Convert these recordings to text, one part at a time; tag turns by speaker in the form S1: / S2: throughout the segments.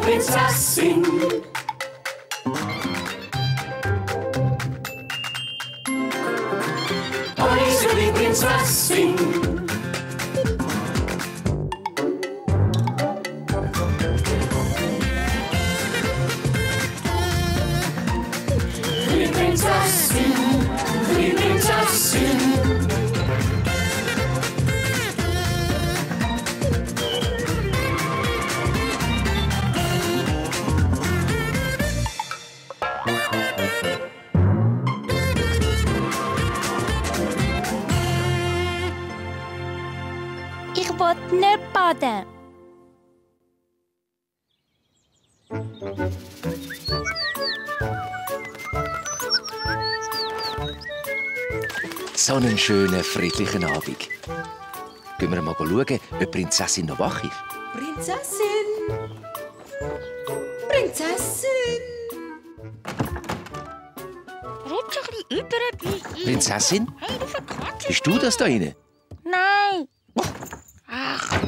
S1: Prinzessin. Unsere Prinzessin. Die Prinzessin, die Prinzessin.
S2: Ich will nicht baden.
S3: So einen schönen, friedlichen Abend. Gehen wir mal schauen, ob die Prinzessin noch wach ist.
S4: Prinzessin! Prinzessin!
S2: Red doch ein bisschen über etwas.
S3: Prinzessin?
S2: Hey, du verquatschst.
S3: Bist du das da rein?
S2: Nein. Ach,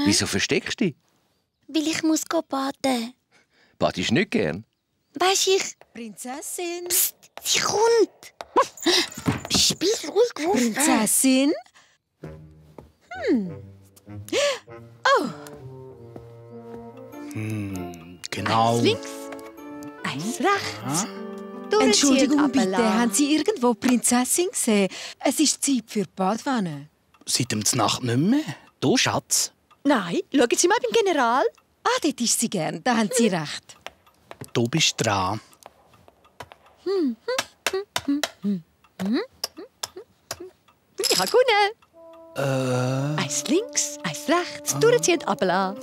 S3: Wieso versteckst du dich?
S2: weil ich muss baden.
S3: Badest du nicht gern?
S2: Weisst ich...
S4: Prinzessin!
S2: Psst, sie kommt. Spiel ruhig, Wolf.
S4: Prinzessin?
S5: Genau.
S4: Eins links, eins rechts.
S6: Entschuldigung
S4: Durchziehen,
S6: bitte,
S4: Abela.
S6: haben Sie irgendwo die Prinzessin gesehen? Es ist Zeit für die Badwanne.
S5: Seit dem Nacht nicht mehr. Du, Schatz.
S6: Nein, schauen Sie mal beim General. Ah, dort ist sie gern, da haben Sie recht.
S5: Du bist dran.
S6: Ich habe gewonnen. Eins links, eins rechts, durchziehen, Abela.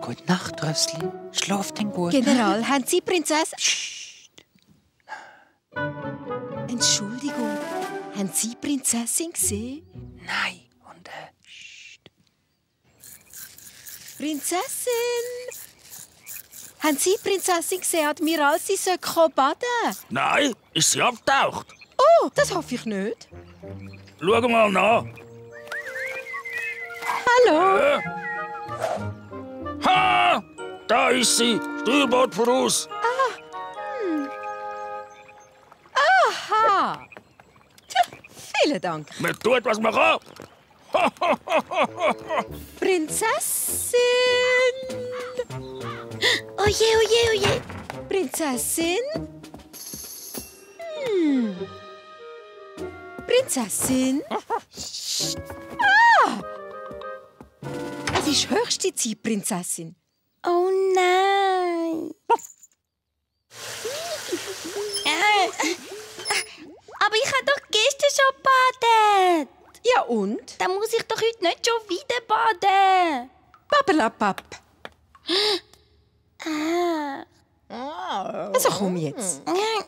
S7: Gute Nacht, Rössli. Schlaf denn gut.
S6: General, haben Sie Prinzessin... Entschuldigung, haben Sie die Prinzessin gesehen?
S7: Nein. Und
S6: Prinzessin! Haben Sie die Prinzessin gesehen, Admiral? Sie soll baden.
S8: Nein, ist sie abgetaucht?
S6: Oh, das hoffe ich nicht.
S8: Schau mal nach.
S6: Hallo.
S8: Ha! Da ist sie. Steuerbord voraus.
S6: Aha. Tja, vielen Dank.
S8: Man tut, was man kann.
S6: Prinzessin!
S2: Oje, oje, oje.
S6: Prinzessin? Prinzessin? Ah! Es ist höchste Zeit, Prinzessin.
S2: Oh nein. Aber ich habe doch gestern schon gebadet.
S6: Ja und?
S2: Dann muss ich doch heute nicht schon wieder baden.
S6: Babbelapap.
S2: Ah.
S6: Also komm jetzt.
S2: Nein.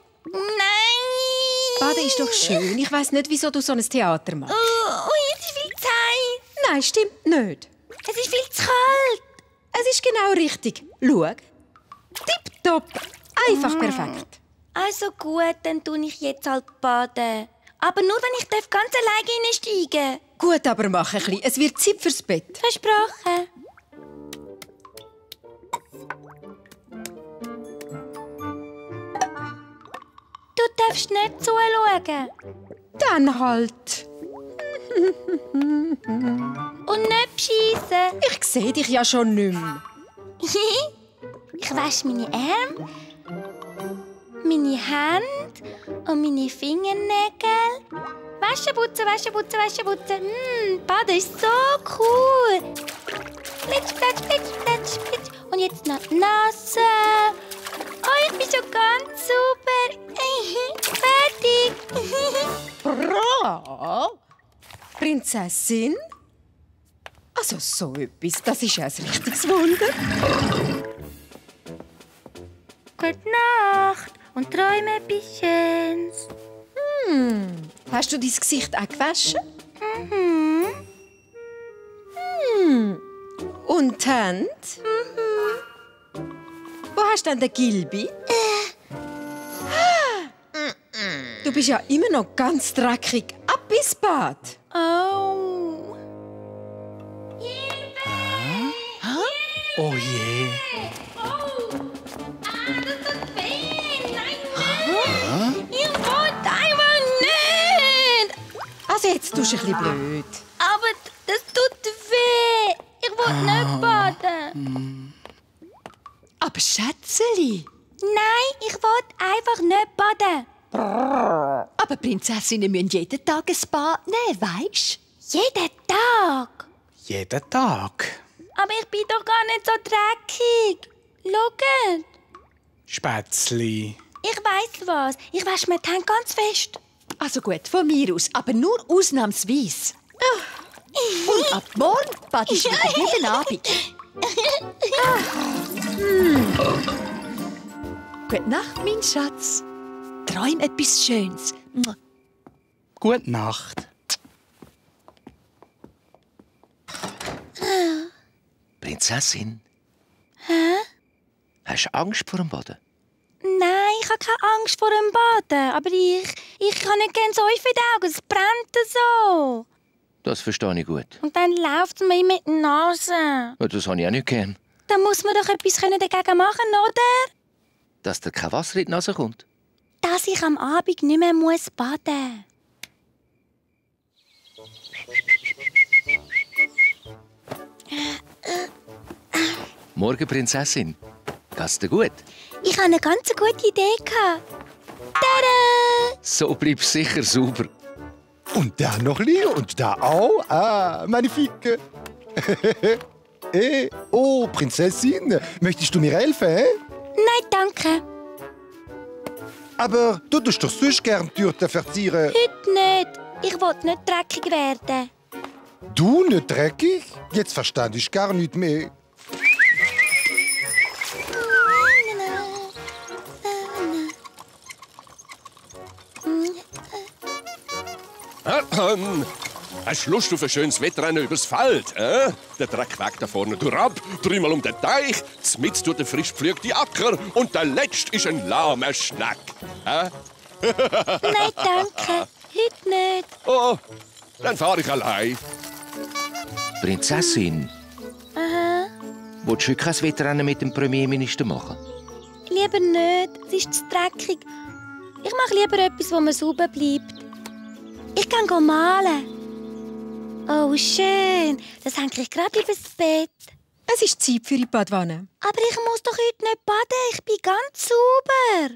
S6: Baden ist doch schön. Ich weiss nicht, wieso du so ein Theater machst.
S2: Oh, es ist viel zu heiß.
S6: Nein, stimmt nicht.
S2: Es ist viel zu kalt.
S6: Es ist genau richtig. Schau. Tipptopp. Einfach perfekt.
S2: Also gut, dann tue ich jetzt halt baden. Aber nur, wenn ich ganz alleine reinsteigen darf.
S6: Gut, aber mach ein bisschen. Es wird Zeit fürs Bett.
S2: Versprochen. Du darfst nicht zuschauen.
S6: Dann halt.
S2: Und nicht beschissen.
S6: Ich sehe dich ja schon nicht mehr.
S2: Ich wasche meine Arme, meine Hände und meine Fingernägel. Waschen, putzen, waschen, putzen, waschen, putzen. Baden ist so cool. Plitsch, platsch, plitsch, platsch, plitsch. Und jetzt noch die Nase. Oh, ich bin schon ganz super. Fertig.
S6: Bra! Prinzessin? Also so etwas, das ist ja ein richtiges Wunder.
S2: Gute Nacht und träume etwas Schönes.
S6: Hast du dein Gesicht auch gewaschen? Und die Hände? Wo hast du denn den Gilbi? Du bist ja immer noch ganz dreckig. Ab ins Bad.
S2: Oh.
S5: Oh je.
S2: Das tut weh. Nein. Ich will einfach nicht.
S6: Also jetzt tust du ein bisschen blöd.
S2: Aber das tut weh. Ich will nicht baden.
S4: Aber Schätzeli.
S2: Nein, ich will einfach nicht baden.
S4: Aber Prinzessinnen müssen jeden Tag ein Bad nehmen, weisst?
S2: Jeden Tag.
S5: Jeden Tag.
S2: Aber ich bin doch gar nicht so dreckig. Schaut.
S5: Spätzli.
S2: Ich weiss was. Ich wasche mir die Hände ganz fest.
S4: Also gut, von mir aus, aber nur ausnahmsweise. Und ab morgen badest du wieder jeden Abend. Gute Nacht, mein Schatz. Träum etwas Schönes.
S5: Gute Nacht.
S3: Prinzessin? Hast du Angst vor dem Baden?
S2: Nein, ich habe keine Angst vor dem Baden. Aber ich habe nicht gerne Säufe in den Augen. Es brennt so.
S3: Das verstehe ich gut.
S2: Und dann läuft es mir mit der Nase.
S3: Ja, das habe ich auch nicht gern.
S2: Dann muss man doch etwas dagegen machen, oder?
S3: Dass dir kein Wasser in die Nase kommt.
S2: Dass ich am Abend nicht mehr baden muss.
S3: Morgen, Prinzessin. Geht's dir gut?
S2: Ich hatte eine ganz gute Idee. Tada!
S3: So bleibst du sicher sauber.
S9: Und da noch Leo und da auch. Ah, magnifique. Oh, Prinzessin, möchtest du mir helfen?
S2: Nein, danke.
S9: Aber du tust doch sonst gern Türen verzieren.
S2: Heute nicht. Ich will nicht dreckig werden.
S9: Du nicht dreckig? Jetzt verstand ich gar nicht mehr.
S10: Hast du Lust auf ein schönes Wettrennen übers Feld? Der Dreck weg da vorne durchab, dreimal um den Teich, zmitzt durch den frisch gepflügten Acker und der letzte ist ein lahmer Schneck.
S2: Nein, danke. Heute nicht.
S10: Oh, dann fahre ich allein.
S3: Prinzessin, willst du heute kein Wettrennen mit dem Premierminister machen?
S2: Lieber nicht. Es ist zu dreckig. Ich mache lieber etwas, wo man sauber bleibt. Ich kann malen. Oh, schön. Das hänge ich gerade übers Bett.
S6: Es ist Zeit für die Badwanne.
S2: Aber ich muss doch heute nicht baden. Ich bin ganz sauber.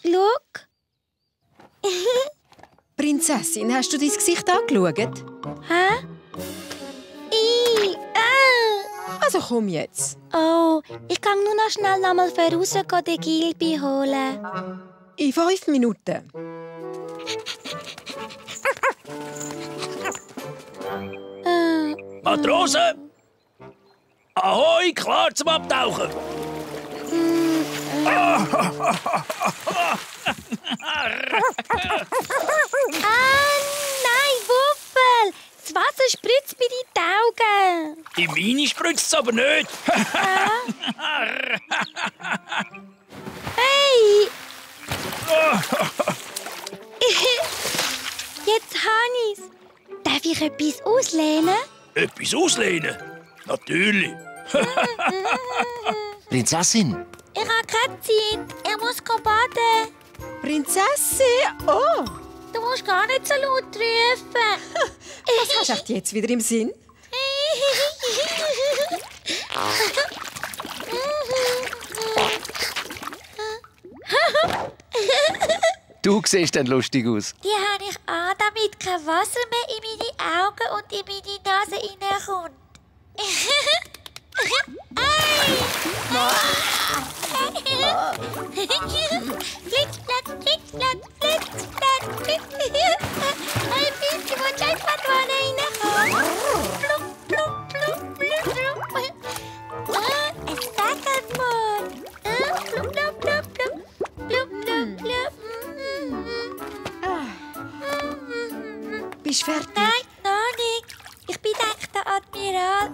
S2: Schau.
S6: Prinzessin, hast du dein Gesicht angeschaut?
S2: Hä?
S6: Also komm jetzt.
S2: Oh, ich kann nur noch schnell nochmal voraus den Gilby holen.
S6: In 5 Minuten.
S8: Matrose! Ahoi, klar zum Abtauchen!
S2: Nein, Wuffel! Das Wasser spritzt mir in die Augen.
S8: In meine spritzt es aber nicht.
S2: Hey! Jetzt habe ich's. Darf ich etwas auslehnen?
S8: Etwas auslehnen? Natürlich.
S3: Prinzessin,
S2: Ich habe keine Zeit. Ich muss baden.
S6: Prinzessin! Oh!
S2: Du musst gar nicht so laut rufen.
S6: Was hast du echt jetzt wieder im Sinn?
S3: du siehst dann lustig aus.
S2: Die habe ich an, damit kein Wasser mehr in meine Augen und in meine Nase hineinkommt. Flitzplatz, Flitzplatz, Flitzplatz, ein bisschen, wo die Badwanne reinkommt. Plupp, plupp, plupp, plupp, plupp. Es wackelt mal. Plupp, plupp, plupp, plupp. Plupp, plupp, plupp.
S6: Bist du fertig?
S2: Nein, noch nicht. Ich bin echter Admiral.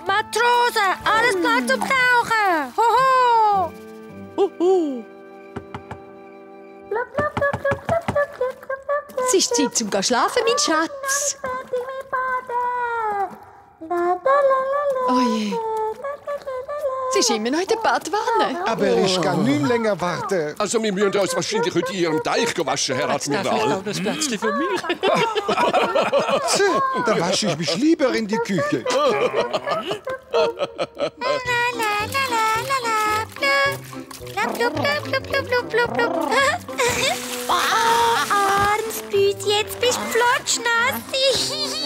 S2: Matrose, alles klar zum Tauchen. Hoho!
S6: Es ist Zeit zum Schlafen, mein Schatz.
S2: Fertig,
S4: Oh je. Sie ist immer noch in der Badwanne.
S9: Aber ich kann nicht länger warten.
S10: Also, wir müssen uns wahrscheinlich heute in Ihrem Teich waschen, Herr
S7: Jetzt darf ich
S10: Admiral.
S7: auch das Plätzchen für mich.
S9: Da wasche ich mich lieber in die Küche.
S2: Arms Büsi, jetzt bist du flotschnass.